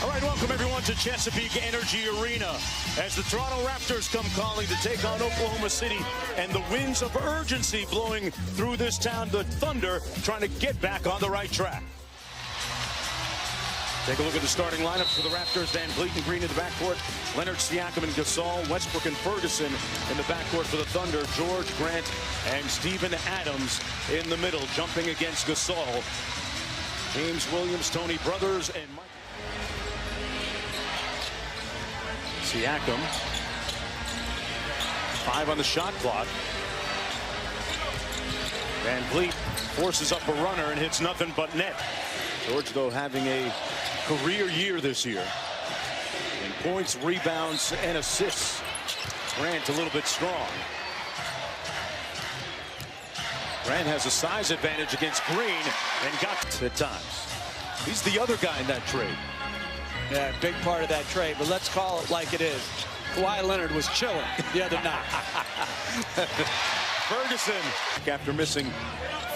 All right, welcome everyone to Chesapeake Energy Arena as the Toronto Raptors come calling to take on Oklahoma City, and the winds of urgency blowing through this town. The Thunder trying to get back on the right track. Take a look at the starting lineups for the Raptors. Van Vliet and Green in the backcourt. Leonard, Siakam, and Gasol. Westbrook and Ferguson in the backcourt for the Thunder. George, Grant, and Steven Adams in the middle, jumping against Gasol. James Williams, Tony Brothers, and Mike. Siakam. 5 on the shot clock. Van Vliet forces up a runner and hits nothing but net. George, though, having a career year this year in points, rebounds, and assists. Grant a little bit strong. Grant has a size advantage against Green and got at times. He's the other guy in that trade. Yeah, big part of that trade, but let's call it like it is. Kawhi Leonard was chilling the other night. Ferguson, after missing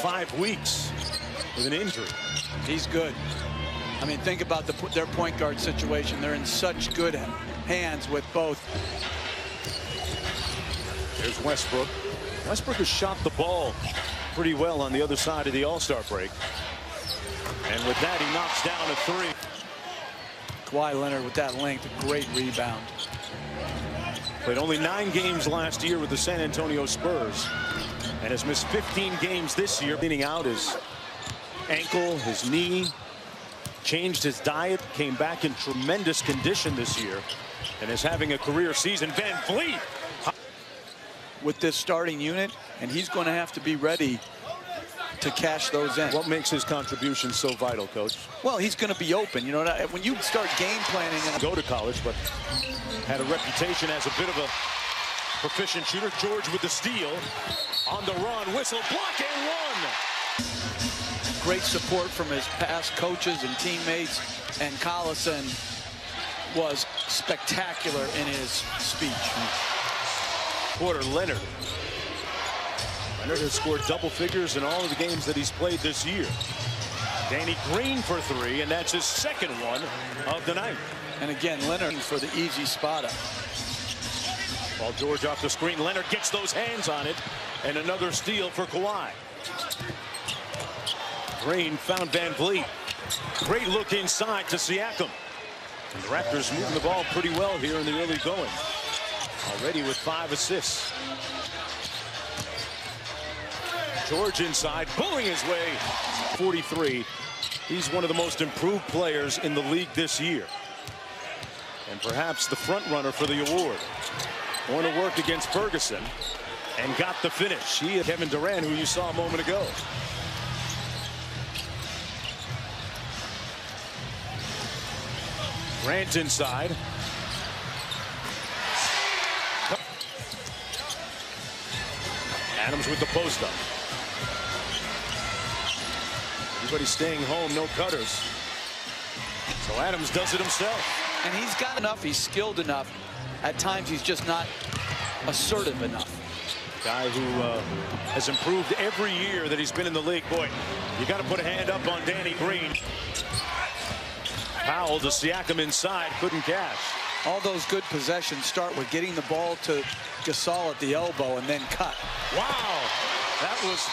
5 weeks with an injury. He's good. I mean, think about their point guard situation. They're in such good hands with both. There's Westbrook. Westbrook has shot the ball pretty well on the other side of the All-Star break. And with that, he knocks down a 3. Kawhi Leonard with that length, a great rebound. Played only 9 games last year with the San Antonio Spurs and has missed 15 games this year. Cleaning out his ankle, his knee, changed his diet, came back in tremendous condition this year, and is having a career season. Van Vliet with this starting unit, and he's going to have to be ready to cash those in. What makes his contribution so vital, Coach? Well, he's going to be open. You know, when you start game planning and go to college, but had a reputation as a bit of a proficient shooter. George with the steal, on the run, whistle, block, and one. Great support from his past coaches and teammates, and Collison was spectacular in his speech. Quarter, Leonard. Leonard has scored double figures in all of the games that he's played this year. Danny Green for 3, and that's his second one of the night. And again, Leonard for the easy spot up. Ball George off the screen. Leonard gets those hands on it, and another steal for Kawhi. Green found Van Vliet. Great look inside to Siakam. And the Raptors moving the ball pretty well here in the early going. Already with 5 assists. George inside, pulling his way. 43. He's one of the most improved players in the league this year, and perhaps the front runner for the award. Going to work against Ferguson and got the finish. He and Kevin Durant, who you saw a moment ago. Grant inside. Adams with the post up. Everybody's staying home, no cutters. So Adams does it himself. And he's got enough, he's skilled enough. At times he's just not assertive enough. Guy who has improved every year that he's been in the league. Boy, you got to put a hand up on Danny Green. Powell to Siakam inside, couldn't cash. All those good possessions start with getting the ball to Gasol at the elbow and then cut. Wow, that was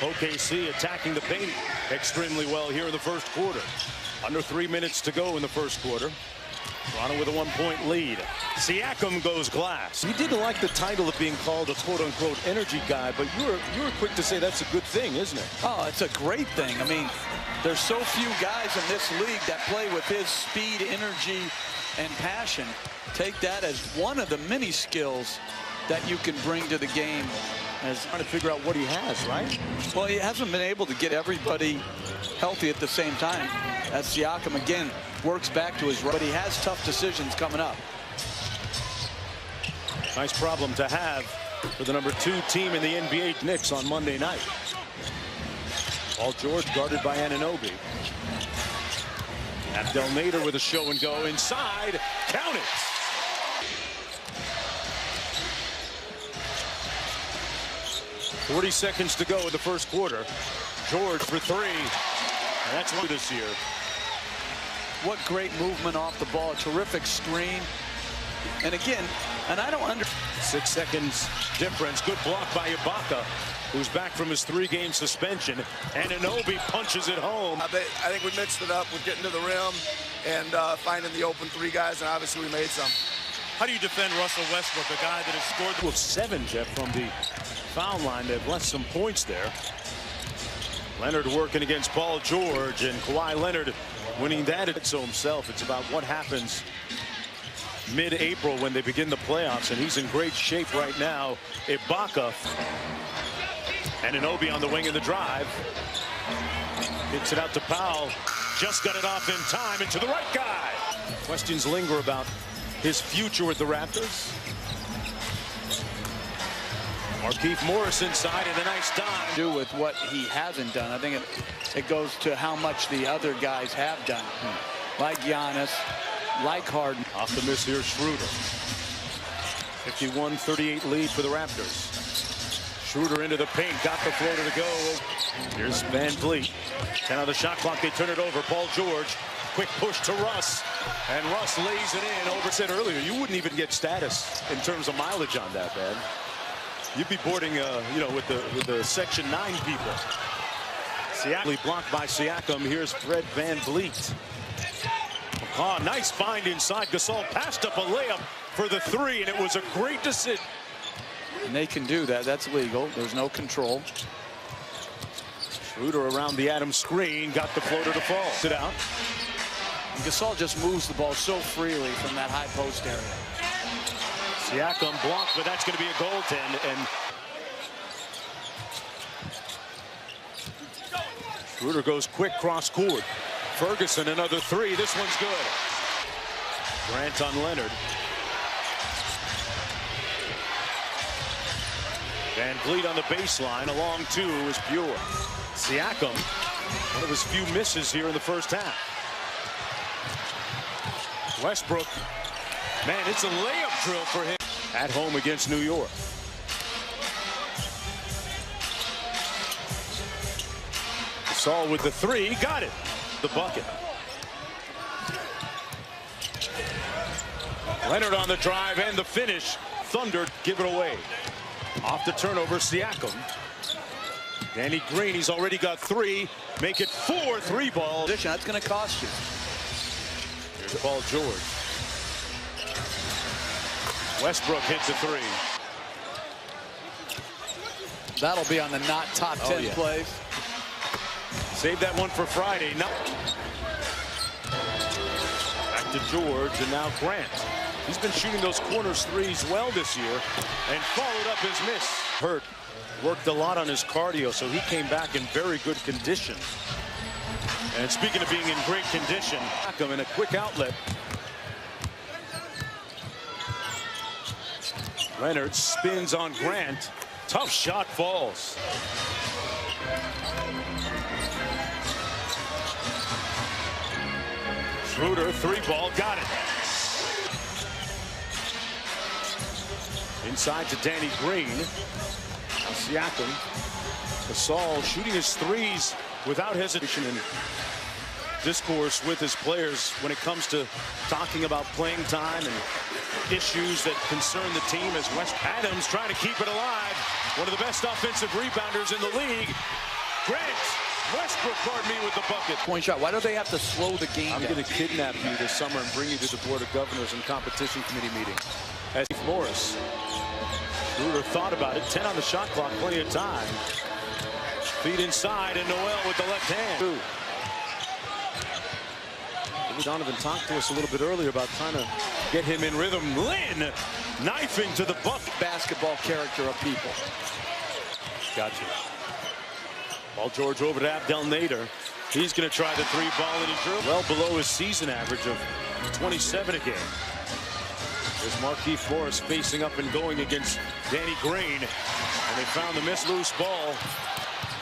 OKC attacking the paint extremely well here in the first quarter. Under 3 minutes to go in the first quarter. Toronto with a 1-point lead. Siakam goes glass. You didn't like the title of being called a quote-unquote energy guy, but you were quick to say that's a good thing, isn't it? Oh, it's a great thing. I mean, there's so few guys in this league that play with his speed, energy, and passion. Take that as one of the many skills that you can bring to the game. As trying to figure out what he has, right? Well, he hasn't been able to get everybody healthy at the same time. As Siakam again works back to his right, but he has tough decisions coming up. Nice problem to have for the number 2 team in the NBA, Knicks, on Monday night. Paul George guarded by Anunoby. Abdel Nader with a show and go inside. Count it. .40 seconds to go in the first quarter. George for 3. And that's one this year. What great movement off the ball. A terrific screen. And again, and I don't understand. 6 seconds difference. Good block by Ibaka, who's back from his 3-game suspension. And Anunoby punches it home. I think we mixed it up with getting to the rim and finding the open 3 guys, and obviously we made some. How do you defend Russell Westbrook, a guy that has scored? With 7, Jeff, from the foul line. They've left some points there. Leonard working against Paul George, and Kawhi Leonard winning that. It's himself. It's about what happens mid-April when they begin the playoffs, and he's in great shape right now. Ibaka and Anunoby on the wing in the drive. Kicks it out to Powell. Just got it off in time, and to the right guy. Questions linger about his future with the Raptors. Markieff Morris inside, and a nice dive. Do with what he hasn't done. I think it goes to how much the other guys have done. Like Giannis, like Harden. Off the miss here, Schroeder. 51-38 lead for the Raptors. Schroeder into the paint, got the floater to go. Here's Van Vliet. 10 on the shot clock, they turn it over. Paul George, quick push to Russ. And Russ lays it in. Over said earlier, you wouldn't even get status in terms of mileage on that, man. You'd be boarding, you know, with the Section 9 people. Siakam blocked by Siakam. Here's Fred Van Vliet. Oh, nice find inside. Gasol passed up a layup for the 3, and it was a great decision. And they can do that. That's legal. There's no control. Schroeder around the Adams screen, got the floater to fall. Sit out. And Gasol just moves the ball so freely from that high post area. Siakam blocked, but that's going to be a goaltend. And Schroeder goes quick cross court. Ferguson another 3. This one's good. Grant on Leonard. Van Vliet on the baseline. A long 2 is pure. Siakam, one of his few misses here in the first half. Westbrook, man, it's a layup drill for him. At home against New York. Gasol with the 3, got it. The bucket. Leonard on the drive and the finish. Thunder give it away. Off the turnover, Siakam. Danny Green, he's already got 3. Make it 4 3-ball. That's going to cost you. Here's Paul George. Westbrook hits a 3. That'll be on the not top 10 plays. Save that one for Friday. Now back to George, and now Grant. He's been shooting those corners 3s well this year, and followed up his miss. Hurt, worked a lot on his cardio, so he came back in very good condition. And speaking of being in great condition, in a quick outlet. Leonard spins on Grant. Tough shot, falls. Schroeder, 3-ball, got it. Inside to Danny Green. Siakam. Gasol shooting his 3s without hesitation and discourse with his players when it comes to talking about playing time and issues that concern the team. As West Adams trying to keep it alive. One of the best offensive rebounders in the league. Grant. Westbrook, pardon me, with the bucket. Point shot. Why do they have to slow the game I'm down? going to kidnap you this summer and bring you to the Board of Governors and Competition Committee meeting. As Morris. Schroeder thought about it. 10 on the shot clock. Plenty of time. Feet inside, and Noel with the left hand. Donovan talked to us a little bit earlier about trying to get him in rhythm. Lynn knifing to the bucket. Basketball character of people. Gotcha. Paul George over to Abdel Nader. He's going to try the 3-ball, and he's well below his season average of 27 a game. There's Markieff Morris facing up and going against Danny Green. And they found the miss loose ball.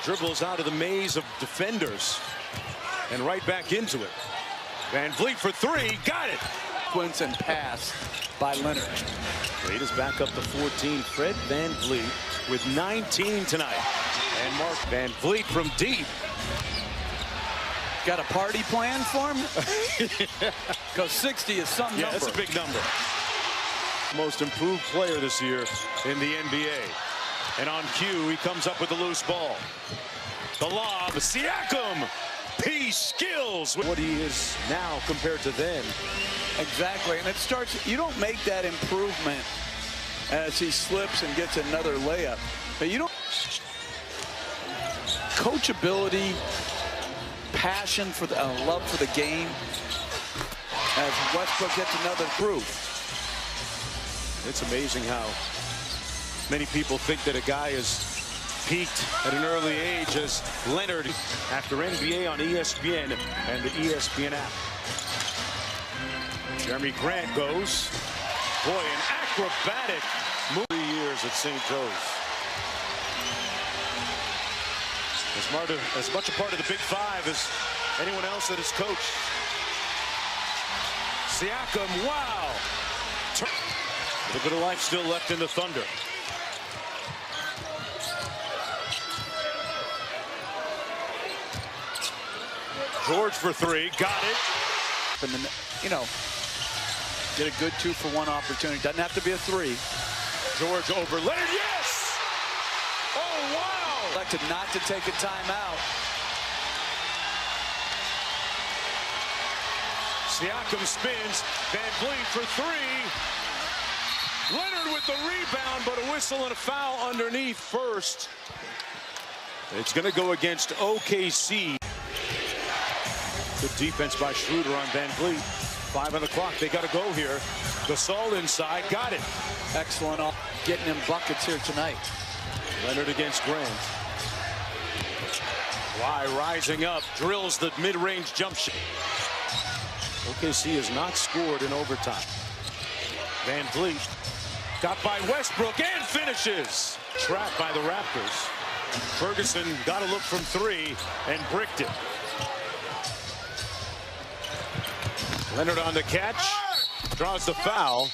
Dribbles out of the maze of defenders. And right back into it. Van Vliet for 3. Got it. Quinton pass by Leonard. Wade is back up to 14. Fred Van Vliet with 19 tonight. And Mark Van Vliet from deep. Got a party plan for him? Because 60 is some number. That's a big number. Most improved player this year in the NBA. And on cue, he comes up with the loose ball. The lob, Siakam. P skills. What he is now compared to then. Exactly, and it starts, you don't make that improvement as he slips and gets another layup. But you don't, coachability, passion for the love for the game, as Westbrook gets another proof. It's amazing how many people think that a guy is peaked at an early age as Leonard after NBA on ESPN and the ESPN app. Jeremy Grant goes. Boy, an acrobatic move. 3 years at St. Joe's. As much a part of the Big Five as anyone else that has coached. Siakam, wow. A little bit of life still left in the Thunder. George for three, got it. And then, you know, get a good 2-for-1 opportunity. Doesn't have to be a three. George over Leonard, yes! Oh, wow! Elected not to take a timeout. Siakam spins, Van Vliet for three. Leonard with the rebound, but a whistle and a foul underneath first. It's going to go against OKC. Good defense by Schroeder on Van Vliet. 5 on the clock. They got to go here. Gasol inside. Got it. Excellent. Getting him buckets here tonight. Leonard against Grant. Kawhi rising up. Drills the mid-range jump shot. OKC has not scored in overtime. Van Vliet got by Westbrook and finishes. Trapped by the Raptors. Ferguson got a look from three and bricked it. Leonard on the catch, draws the foul,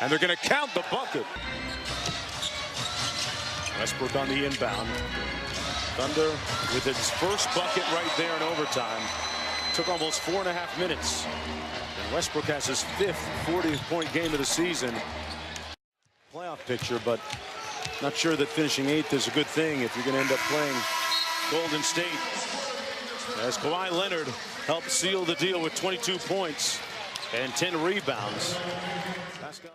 and they're going to count the bucket. Westbrook on the inbound. Thunder with its first bucket right there in overtime. Took almost 4.5 minutes. And Westbrook has his 5th 40-point game of the season. Playoff picture, but not sure that finishing 8th is a good thing if you're going to end up playing Golden State. As Kawhi Leonard helped seal the deal with 22 points and 10 rebounds. Pascal